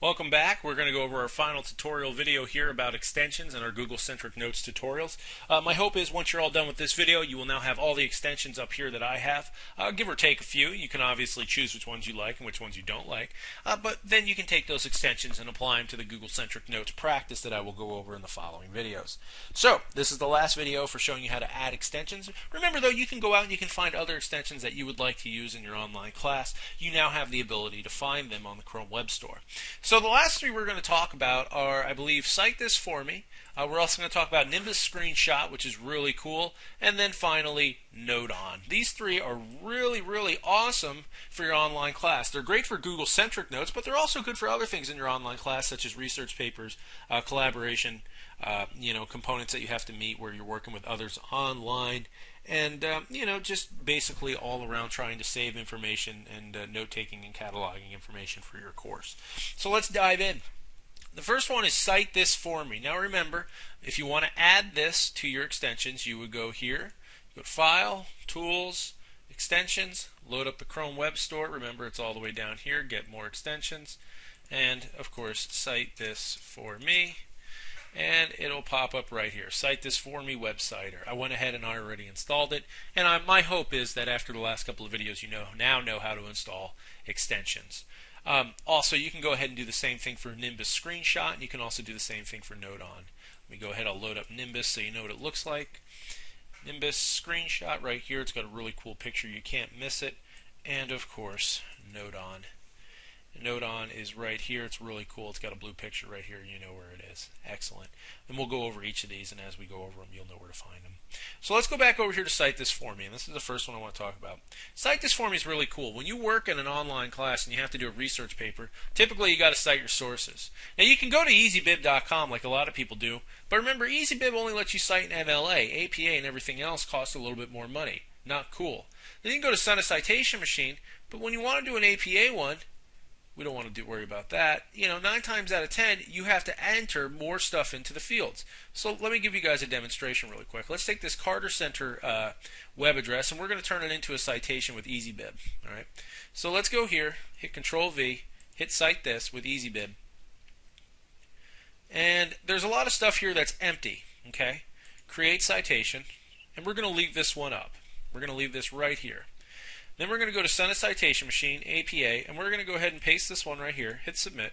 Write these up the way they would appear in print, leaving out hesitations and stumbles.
Welcome back. We're going to go over our final tutorial video here about extensions and our Google-Centric Notes tutorials. My hope is once you're all done with this video, you will now have all the extensions up here that I have. Give or take a few. You can obviously choose which ones you like and which ones you don't like. But then you can take those extensions and apply them to the Google-Centric Notes practice that I will go over in the following videos. So, this is the last video for showing you how to add extensions. Remember though, you can go out and you can find other extensions that you would like to use in your online class. You now have the ability to find them on the Chrome Web Store. So the last three we're going to talk about are, I believe, Cite This For Me. We're also going to talk about Nimbus Screenshot, which is really cool. And then finally, NoteOn. These three are really, really awesome for your online class. They're great for Google-centric notes, but they're also good for other things in your online class, such as research papers, collaboration, components that you have to meet where you're working with others online. And, just basically all around trying to save information and note-taking and cataloging information for your course. So let's dive in. The first one is Cite This For Me. Now remember, if you want to add this to your extensions, you would go here, go to File, Tools, Extensions, load up the Chrome Web Store. Remember, it's all the way down here, Get More Extensions, and, of course, Cite This For Me. And it'll pop up right here, Cite This For Me Webciter. I went ahead and I already installed it, and my hope is that after the last couple of videos you now know how to install extensions. Also, you can go ahead and do the same thing for Nimbus Screenshot, and you can also do the same thing for NoteOn. Let me go ahead, I'll load up Nimbus so you know what it looks like. Nimbus Screenshot right here, it's got a really cool picture, you can't miss it. And of course, NoteOn. NoteOn is right here. It's really cool. It's got a blue picture right here. You know where it is. Excellent. And we'll go over each of these, and as we go over them, you'll know where to find them. So let's go back over here to Cite This For Me, and this is the first one I want to talk about. Cite This For Me is really cool. When you work in an online class and you have to do a research paper, typically you got to cite your sources. Now you can go to EasyBib.com like a lot of people do, but remember EasyBib only lets you cite in MLA, APA, and everything else costs a little bit more money. Not cool. Then you can go to Send a Citation Machine, but when you want to do an APA one, we don't want to worry about that. 9 times out of 10, you have to enter more stuff into the fields. So let me give you guys a demonstration really quick. Let's take this Carter Center web address, and we're going to turn it into a citation with EasyBib. All right. So let's go here, hit Control-V, hit Cite This with EasyBib. And there's a lot of stuff here that's empty. Okay. Create citation, and we're going to leave this one up. We're going to leave this right here. Then we're going to go to Send a Citation Machine, APA, and we're going to go ahead and paste this one right here, hit Submit.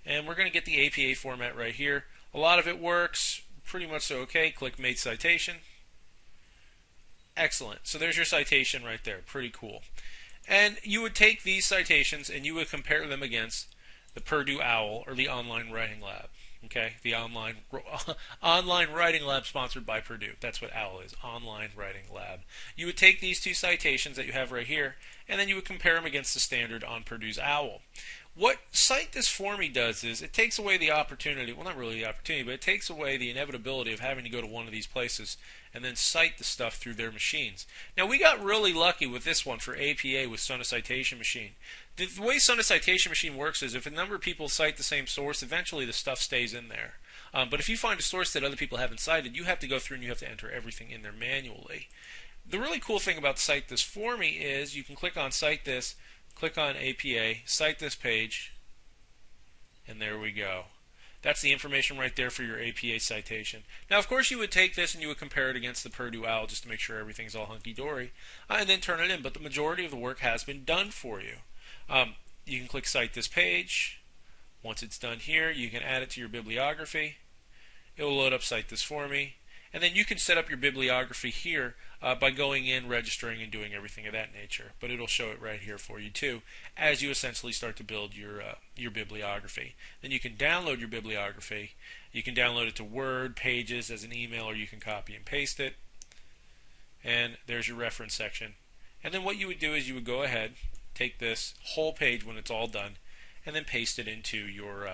And we're going to get the APA format right here. A lot of it works, pretty much so okay. Click Make Citation. Excellent. So there's your citation right there. Pretty cool. And you would take these citations and you would compare them against the Purdue OWL or the Online Writing Lab. Okay, the online writing lab sponsored by Purdue. That's what OWL is, Online Writing Lab. You would take these two citations that you have right here, and then you would compare them against the standard on Purdue's OWL. What Cite This For Me does is it takes away the opportunity, well not really the opportunity, but it takes away the inevitability of having to go to one of these places and then cite the stuff through their machines. Now we got really lucky with this one for APA with Send a Citation Machine. The way Send a Citation Machine works is if a number of people cite the same source, eventually the stuff stays in there. But if you find a source that other people haven't cited, you have to go through and you have to enter everything in there manually. The really cool thing about Cite This For Me is you can click on Cite This, click on APA, cite this page, and there we go. That's the information right there for your APA citation. Now, of course, you would take this and you would compare it against the Purdue OWL just to make sure everything's all hunky-dory, and then turn it in. But the majority of the work has been done for you. You can click Cite This Page. Once it's done here, you can add it to your bibliography. It will load up Cite This For Me. And then you can set up your bibliography here by going in, registering, and doing everything of that nature. But it'll show it right here for you too, as you essentially start to build your bibliography. Then you can download your bibliography. You can download it to Word, Pages, as an email, or you can copy and paste it. And there's your reference section. And then what you would do is you would go ahead, take this whole page when it's all done, and then paste it into your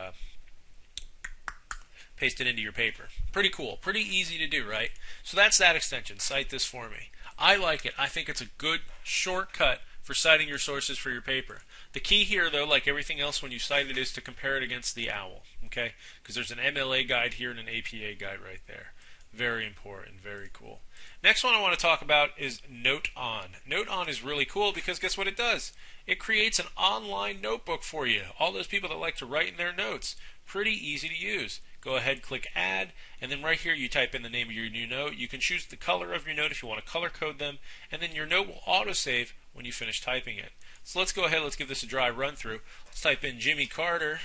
paper. Pretty cool. Pretty easy to do, right? So that's that extension, Cite This For Me. I like it. I think it's a good shortcut for citing your sources for your paper. The key here, though, like everything else when you cite it, is to compare it against the OWL. Okay? Because there's an MLA guide here and an APA guide right there. Very important, very cool. Next one I want to talk about is NoteOn. NoteOn is really cool because guess what it does? It creates an online notebook for you. All those people that like to write in their notes. Pretty easy to use. Go ahead, click Add, and then right here you type in the name of your new note. You can choose the color of your note if you want to color code them, and then your note will autosave when you finish typing it. So let's go ahead, let's give this a dry run through. Let's type in Jimmy Carter.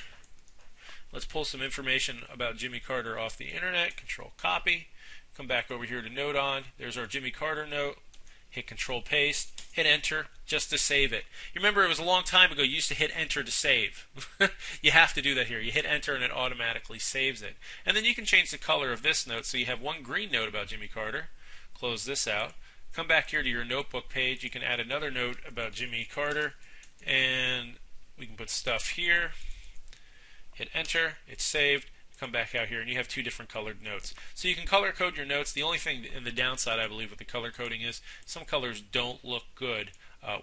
Let's pull some information about Jimmy Carter off the internet. Control copy. Come back over here to NoteOn. There's our Jimmy Carter note. Hit Control Paste. Hit Enter just to save it. You remember it was a long time ago you used to hit Enter to save. You have to do that here. You hit Enter and it automatically saves it. And then you can change the color of this note. So you have one green note about Jimmy Carter. Close this out. Come back here to your notebook page. You can add another note about Jimmy Carter. And we can put stuff here. Hit Enter. It's saved. Come back out here and you have two different colored notes. So you can color code your notes. The only thing in the downside I believe with the color coding is some colors don't look good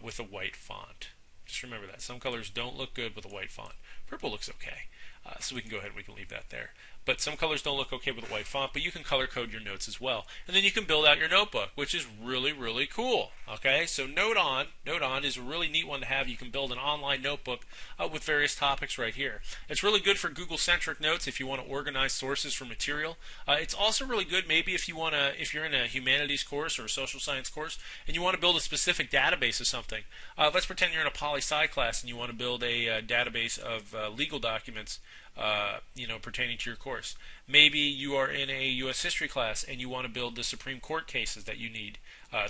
with a white font. Just remember that. Some colors don't look good with a white font. Purple looks okay. So we can go ahead and we can leave that there. But some colors don't look okay with a white font, but you can color code your notes as well. And then you can build out your notebook, which is really, really cool. Okay, so NoteOn is a really neat one to have. You can build an online notebook with various topics right here. It's really good for Google-Centric notes if you want to organize sources for material. It's also really good maybe if you're in a humanities course or a social science course and you want to build a specific database of something. Let's pretend you're in a poli-sci class and you want to build a database of legal documents pertaining to your course. Maybe you are in a U.S. history class and you want to build the Supreme Court cases that you need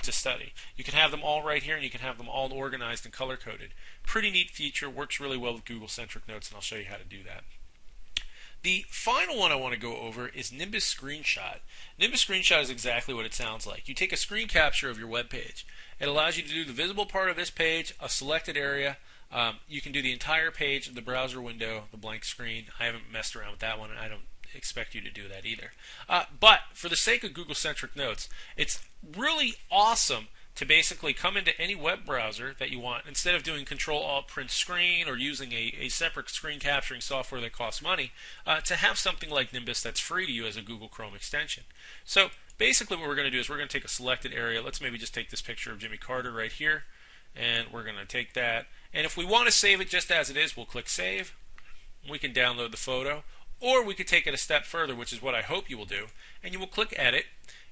to study. You can have them all right here and you can have them all organized and color-coded. Pretty neat feature, works really well with Google-Centric Notes, and I'll show you how to do that. The final one I want to go over is Nimbus Screenshot. Nimbus Screenshot is exactly what it sounds like. You take a screen capture of your web page. It allows you to do the visible part of this page, a selected area. You can do the entire page of the browser window, the blank screen. I haven't messed around with that one, and I don't expect you to do that either. But for the sake of Google-Centric Notes, it's really awesome to basically come into any web browser that you want. Instead of doing Control-Alt-Print Screen or using a separate screen capturing software that costs money, to have something like Nimbus that's free to you as a Google Chrome extension. So basically what we're going to do is we're going to take a selected area. Let's maybe just take this picture of Jimmy Carter right here, and we're going to take that. And if we want to save it just as it is, we'll click Save. We can download the photo, or we could take it a step further, which is what I hope you will do, and you will click Edit.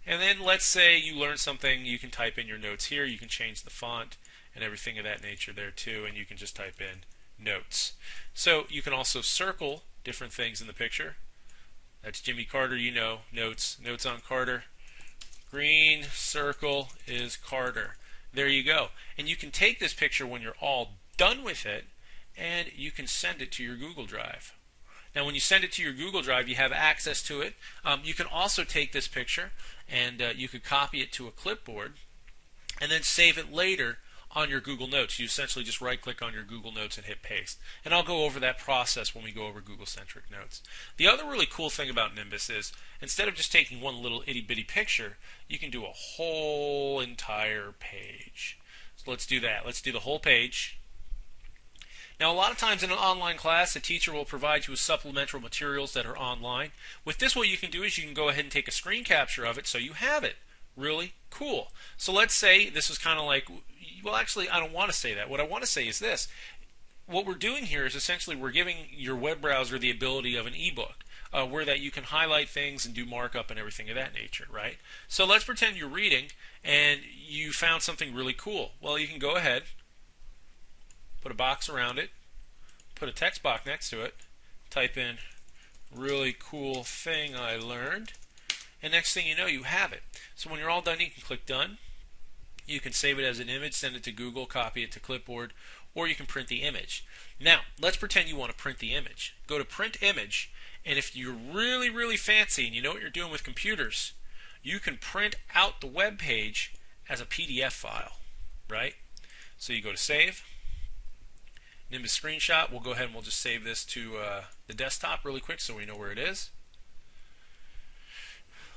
And then let's say you learn something, you can type in your notes here, you can change the font and everything of that nature there too, and you can just type in notes. So you can also circle different things in the picture. That's Jimmy Carter, you know, notes on Carter. Green circle is Carter. There you go. And you can take this picture when you're all done with it, and you can send it to your Google Drive. Now when you send it to your Google Drive, you have access to it. You can also take this picture and you could copy it to a clipboard and then save it later on your Google Notes. You essentially just right click on your Google Notes and hit paste. And I'll go over that process when we go over Google-Centric Notes. The other really cool thing about Nimbus is instead of just taking one little itty bitty picture, you can do a whole entire page. So let's do that. Let's do the whole page. Now a lot of times in an online class, a teacher will provide you with supplemental materials that are online. With this, what you can do is you can go ahead and take a screen capture of it so you have it. Really cool. So let's say this is kind of like, well actually I don't want to say that. What I want to say is this. What we're doing here is essentially we're giving your web browser the ability of an ebook. Where that you can highlight things and do markup and everything of that nature, right? So let's pretend you're reading and you found something really cool. Well, you can go ahead, put a box around it, put a text box next to it, type in really cool thing I learned, and next thing you know you have it. So when you're all done you can click done. You can save it as an image, send it to Google, copy it to clipboard, or you can print the image. Now let's pretend you want to print the image. Go to print image, and if you're really, really fancy and you know what you're doing with computers, you can print out the web page as a PDF file, right? So you go to save, Nimbus Screenshot. We'll go ahead and we'll just save this to the desktop really quick so we know where it is.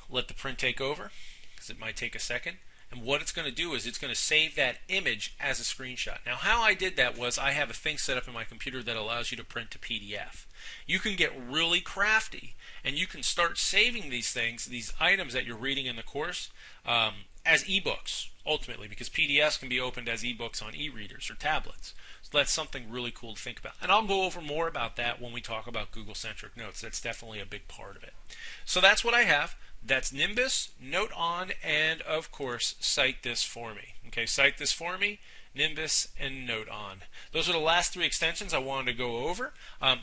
Let the print take over, because it might take a second. And what it's going to do is it's going to save that image as a screenshot. Now, how I did that was I have a thing set up in my computer that allows you to print to PDF. You can get really crafty, and you can start saving these things, these items that you're reading in the course, as ebooks, ultimately, because PDFs can be opened as ebooks on e-readers or tablets. So that's something really cool to think about. And I'll go over more about that when we talk about Google-Centric Notes. That's definitely a big part of it. So that's what I have. That's Nimbus, NoteOn, and of course, Cite This For Me. Okay, Cite This For Me, Nimbus, and NoteOn. Those are the last 3 extensions I wanted to go over.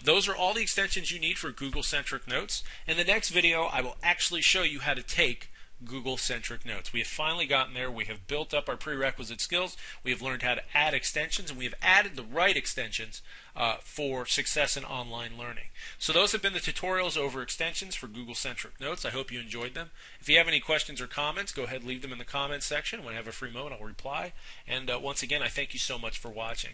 Those are all the extensions you need for Google-Centric Notes. In the next video, I will actually show you how to take Google-Centric Notes. We have finally gotten there. We have built up our prerequisite skills. We have learned how to add extensions, and we have added the right extensions for success in online learning. So those have been the tutorials over extensions for Google-Centric Notes. I hope you enjoyed them. If you have any questions or comments, go ahead and leave them in the comments section. When I have a free moment, I'll reply. And once again, I thank you so much for watching.